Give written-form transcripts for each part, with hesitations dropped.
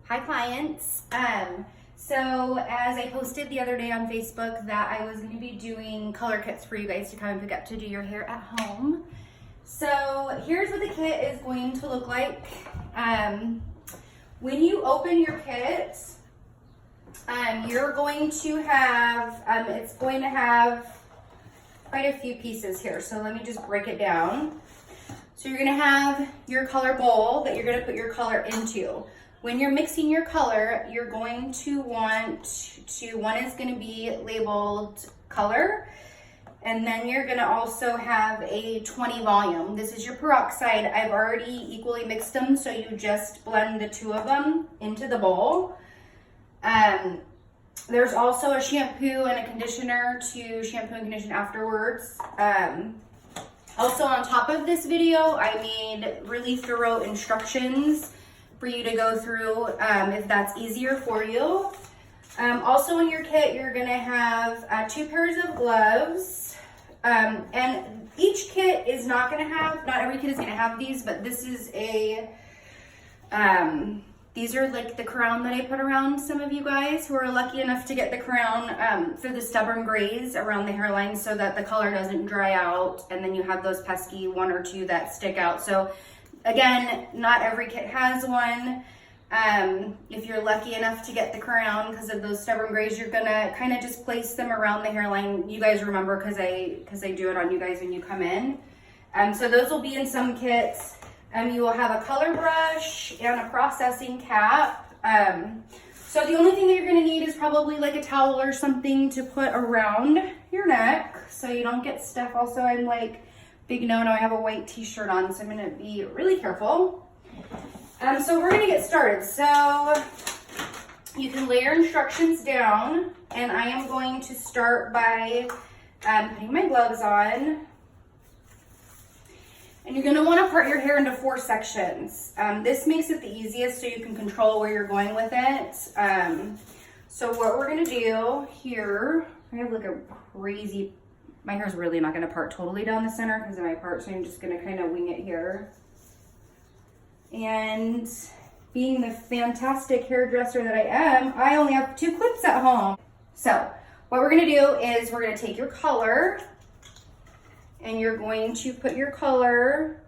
Hi clients. So as I posted the other day on Facebook that I was going to be doing color kits for you guys to come and pick up to do your hair at home. So here's what the kit is going to look like. When you open your kit, you're going to have, it's going to have quite a few pieces here. So let me just break it down. So you're going to have your color bowl that you're going to put your color into. When you're mixing your color, you're going to want to, one is going to be labeled color, and then you're going to also have a 20 volume. This is your peroxide. I've already equally mixed them, so you just blend the two of them into the bowl. There's also a shampoo and a conditioner to shampoo and condition afterwards. Also on top of this video, I made really thorough instructions for you to go through if that's easier for you. Also in your kit, you're gonna have 2 pairs of gloves. And each kit is not gonna have, not every kit is gonna have these, but this is a, these are like the crown that I put around some of you guys who are lucky enough to get the crown for the stubborn grays around the hairline so that the color doesn't dry out and then you have those pesky 1 or 2 that stick out. So again, not every kit has one. If you're lucky enough to get the crown because of those stubborn grays, you're gonna kind of just place them around the hairline. You guys remember because I do it on you guys when you come in. So those will be in some kits. You will have a color brush and a processing cap. So the only thing that you're gonna need is probably like a towel or something to put around your neck so you don't get stuff. Also, I'm like, big no-no, I have a white t-shirt on, so I'm gonna be really careful. So we're gonna get started. So you can lay your instructions down, and I am going to start by putting my gloves on. And you're gonna wanna part your hair into 4 sections. This makes it the easiest so you can control where you're going with it. So what we're gonna do here, I have like a crazy, my hair's really not gonna part totally down the center because of my part, so I'm just gonna kind of wing it here. And being the fantastic hairdresser that I am, I only have 2 clips at home. So what we're gonna do is we're gonna take your color and you're going to put your color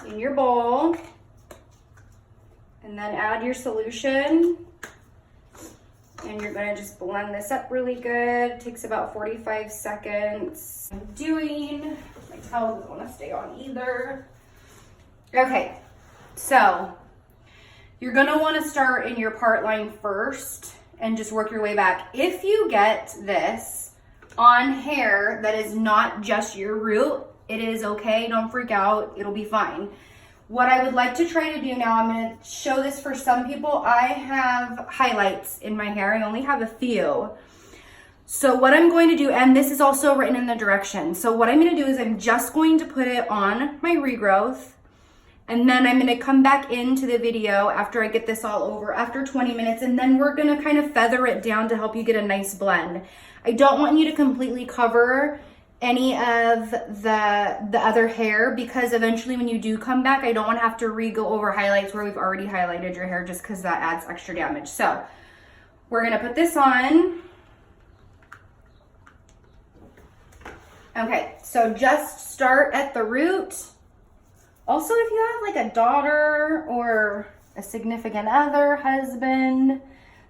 in your bowl and then add your solution. And you're gonna just blend this up really good. It takes about 45 seconds. I'm doing, my towel doesn't wanna stay on either. Okay, so you're gonna wanna start in your part line first and just work your way back. If you get this on hair that is not just your root, it is okay, don't freak out, it'll be fine. What I would like to try to do now, I'm going to show this for some people. I have highlights in my hair. I only have a few. So what I'm going to do, and this is also written in the directions. So what I'm going to do is I'm just going to put it on my regrowth. And then I'm going to come back into the video after I get this all over, after 20 minutes. And then we're going to kind of feather it down to help you get a nice blend. I don't want you to completely cover any of the other hair because eventually when you do come back, I don't want to have to re-go over highlights where we've already highlighted your hair just because that adds extra damage. So we're gonna put this on. Okay, so just start at the root. Also, if you have like a daughter or a significant other, husband,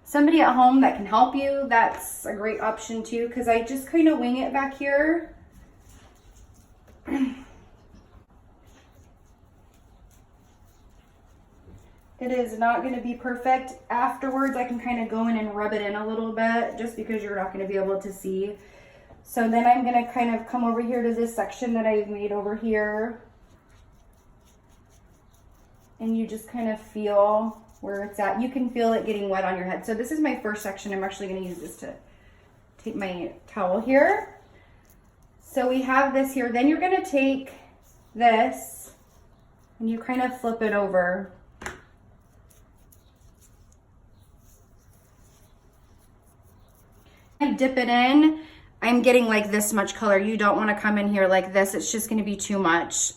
somebody at home that can help you, that's a great option too, because I just kind of wing it back here. It is not going to be perfect. Afterwards, I can kind of go in and rub it in a little bit just because you're not going to be able to see. So then I'm going to kind of come over here to this section that I've made over here. And you just kind of feel where it's at. You can feel it getting wet on your head. So this is my first section. I'm actually going to use this to take my towel here. So we have this here. Then you're going to take this and you kind of flip it over. I dip it in. I'm getting like this much color. You don't want to come in here like this. It's just going to be too much.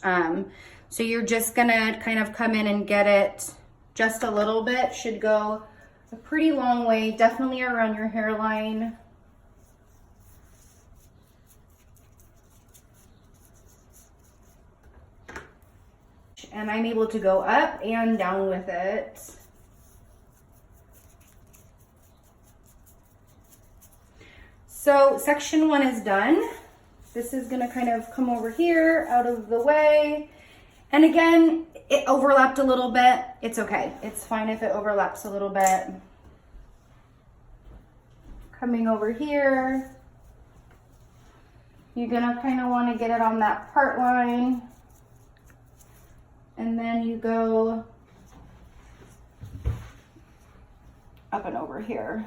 So you're just going to kind of come in and get it just a little bit should go a pretty long way, definitely around your hairline. And I'm able to go up and down with it. So section 1 is done. This is gonna kind of come over here, out of the way. And again, it overlapped a little bit. It's okay. It's fine if it overlaps a little bit. Coming over here, you're gonna kind of want to get it on that part line. And then you go up and over here.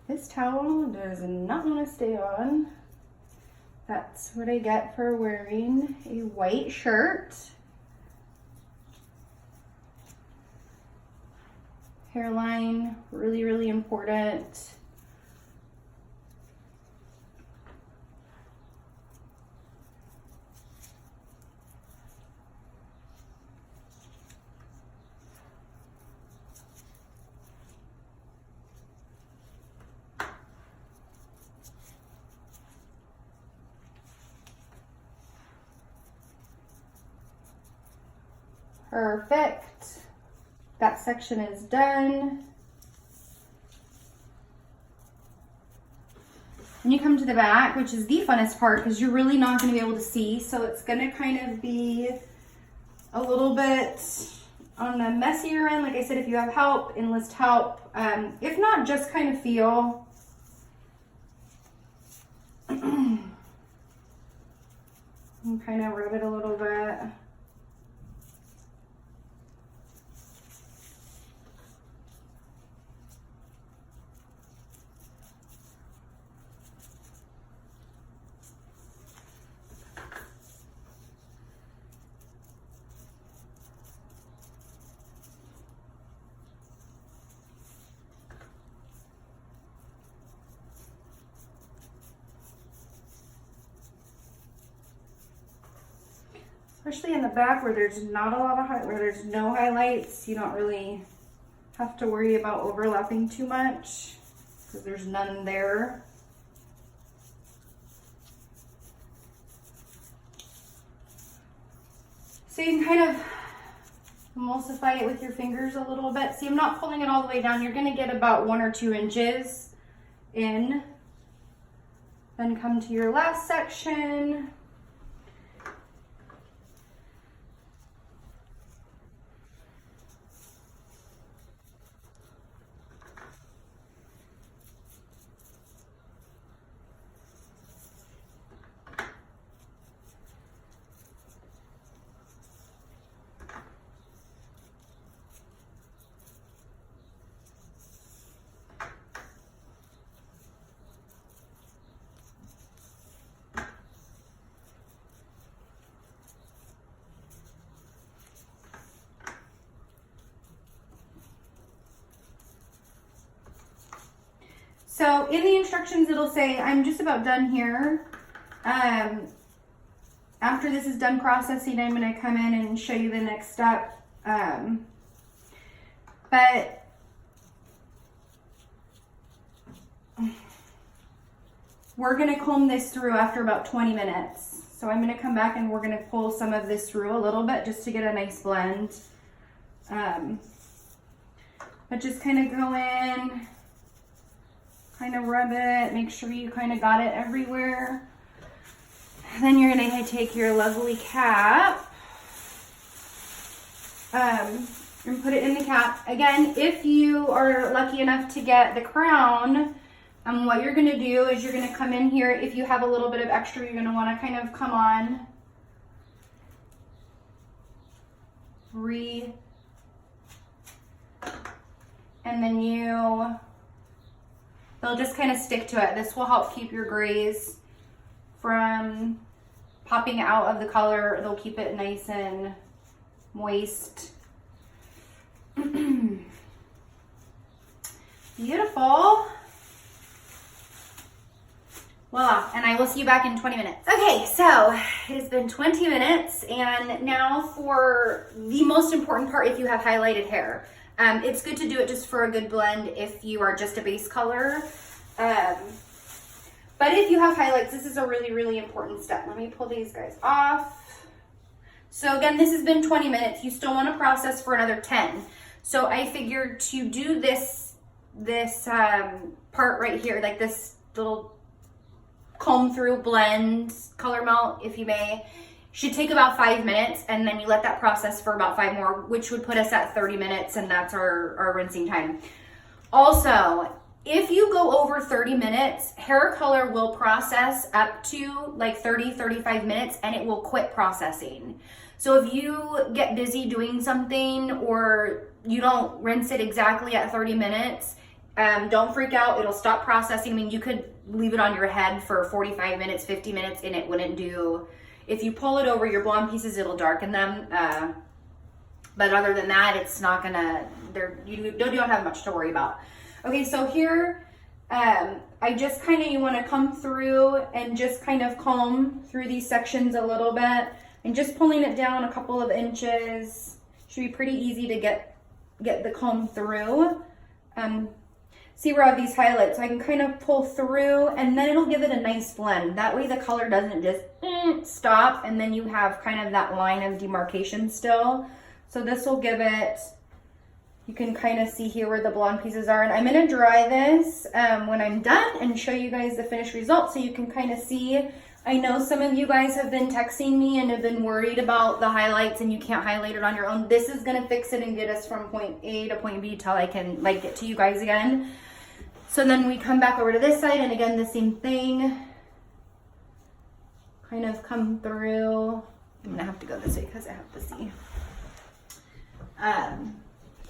This towel does not want to stay on. That's what I get for wearing a white shirt. Hairline, really, really important. Perfect. That section is done. And you come to the back, which is the funnest part because you're really not going to be able to see. So it's going to kind of be a little bit on the messier end. Like I said, if you have help, enlist help. If not, just kind of feel. And kind of rub it a little bit. Especially in the back where there's not a lot of where there's no highlights, you don't really have to worry about overlapping too much because there's none there. So you can kind of emulsify it with your fingers a little bit. See, I'm not pulling it all the way down. You're gonna get about 1 or 2 inches in. Then come to your last section. So in the instructions, it'll say, I'm just about done here. After this is done processing, I'm going to come in and show you the next step. But we're going to comb this through after about 20 minutes. So I'm going to come back and we're going to pull some of this through a little bit just to get a nice blend. But just kind of go in. Kind of rub it, make sure you kind of got it everywhere. Then you're gonna take your lovely cap and put it in the cap. Again, if you are lucky enough to get the crown, what you're gonna do is you're gonna come in here. If you have a little bit of extra, you're gonna wanna kind of come on. And then they'll just kind of stick to it. This will help keep your grays from popping out of the color. They'll keep it nice and moist. Beautiful. Voila, and I will see you back in 20 minutes. Okay, so it has been 20 minutes, and now for the most important part if you have highlighted hair. It's good to do it just for a good blend if you are just a base color. But if you have highlights, this is a really, really important step. Let me pull these guys off. So again, this has been 20 minutes. You still want to process for another 10. So I figured to do this part right here, like this little comb through blend, color melt, if you may, should take about 5 minutes, and then you let that process for about 5 more, which would put us at 30 minutes, and that's our rinsing time. Also, if you go over 30 minutes, hair color will process up to like 30, 35 minutes, and it will quit processing. So if you get busy doing something or you don't rinse it exactly at 30 minutes, don't freak out, it'll stop processing. I mean, you could leave it on your head for 45 minutes, 50 minutes, and it wouldn't do. If you pull it over your blonde pieces, it'll darken them. But other than that, it's not gonna, you don't have much to worry about. Okay, so here, I just kind of, you wanna come through and just kind of comb through these sections a little bit, and just pulling it down a couple of inches. Should be pretty easy to get the comb through. See where I have these highlights, so I can kind of pull through, and then it'll give it a nice blend. That way the color doesn't just stop, and then you have kind of that line of demarcation still. So this will give it, you can kind of see here where the blonde pieces are, and I'm gonna dry this when I'm done and show you guys the finished result so you can kind of see. I know some of you guys have been texting me and have been worried about the highlights and you can't highlight it on your own. This is gonna fix it and get us from point A to point B till I can like get to you guys again. So then we come back over to this side, and again, the same thing. Kind of come through. I'm gonna have to go this way because I have to see.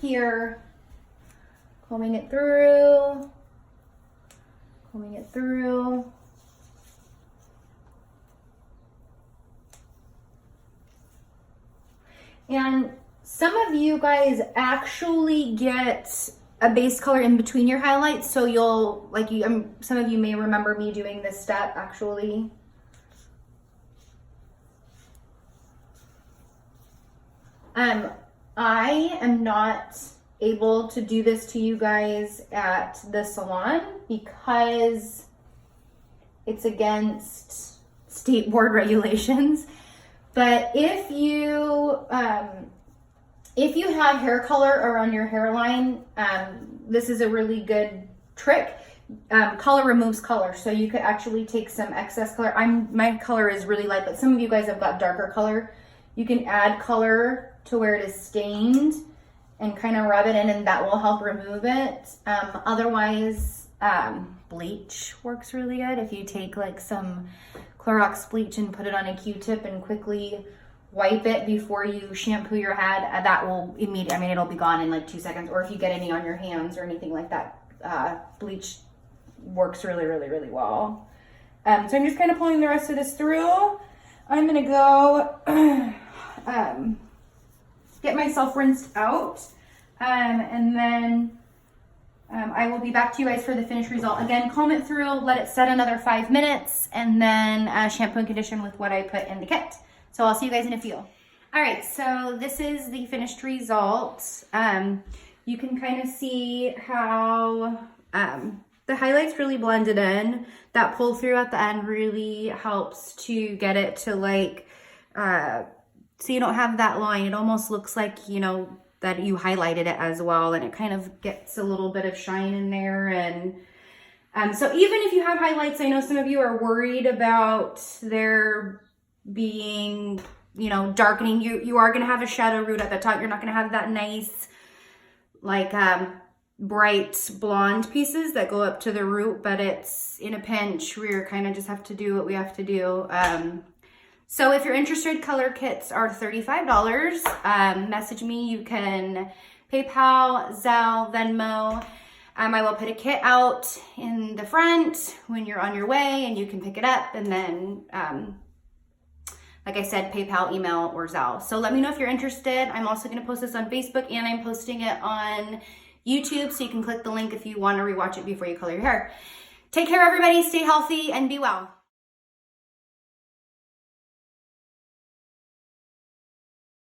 Here, combing it through, combing it through. And some of you guys actually get a base color in between your highlights, so you'll, like, some of you may remember me doing this step actually. I am not able to do this to you guys at the salon because it's against state board regulations. But if you have hair color around your hairline, this is a really good trick. Color removes color, so you could actually take some excess color. My color is really light, but some of you guys have got darker color. You can add color to where it is stained and kind of rub it in, and that will help remove it. Otherwise, bleach works really good. If you take like some Clorox bleach and put it on a Q-tip and quickly wipe it before you shampoo your head, that will immediately, I mean, it'll be gone in like 2 seconds. Or if you get any on your hands or anything like that, bleach works really, really, really well. So I'm just kind of pulling the rest of this through. I'm gonna go get myself rinsed out, and then I will be back to you guys for the finished result. Again, comb it through, let it set another 5 minutes, and then shampoo and condition with what I put in the kit. So I'll see you guys in a few. All right, so this is the finished result. You can kind of see how the highlights really blended in. That pull through at the end really helps to get it to like, so you don't have that line. It almost looks like, you know, that you highlighted it as well, and it kind of gets a little bit of shine in there. And so even if you have highlights, I know some of you are worried about there being, you know, darkening. You are going to have a shadow root at the top. You're not going to have that nice, like, bright blonde pieces that go up to the root, but it's in a pinch. We kind of just have to do what we have to do. So if you're interested, color kits are $35. Message me. You can PayPal, Zelle, Venmo. I will put a kit out in the front when you're on your way, and you can pick it up. And then, like I said, PayPal, email, or Zelle. So let me know if you're interested. I'm also going to post this on Facebook, and I'm posting it on YouTube, so you can click the link if you want to rewatch it before you color your hair. Take care, everybody. Stay healthy and be well.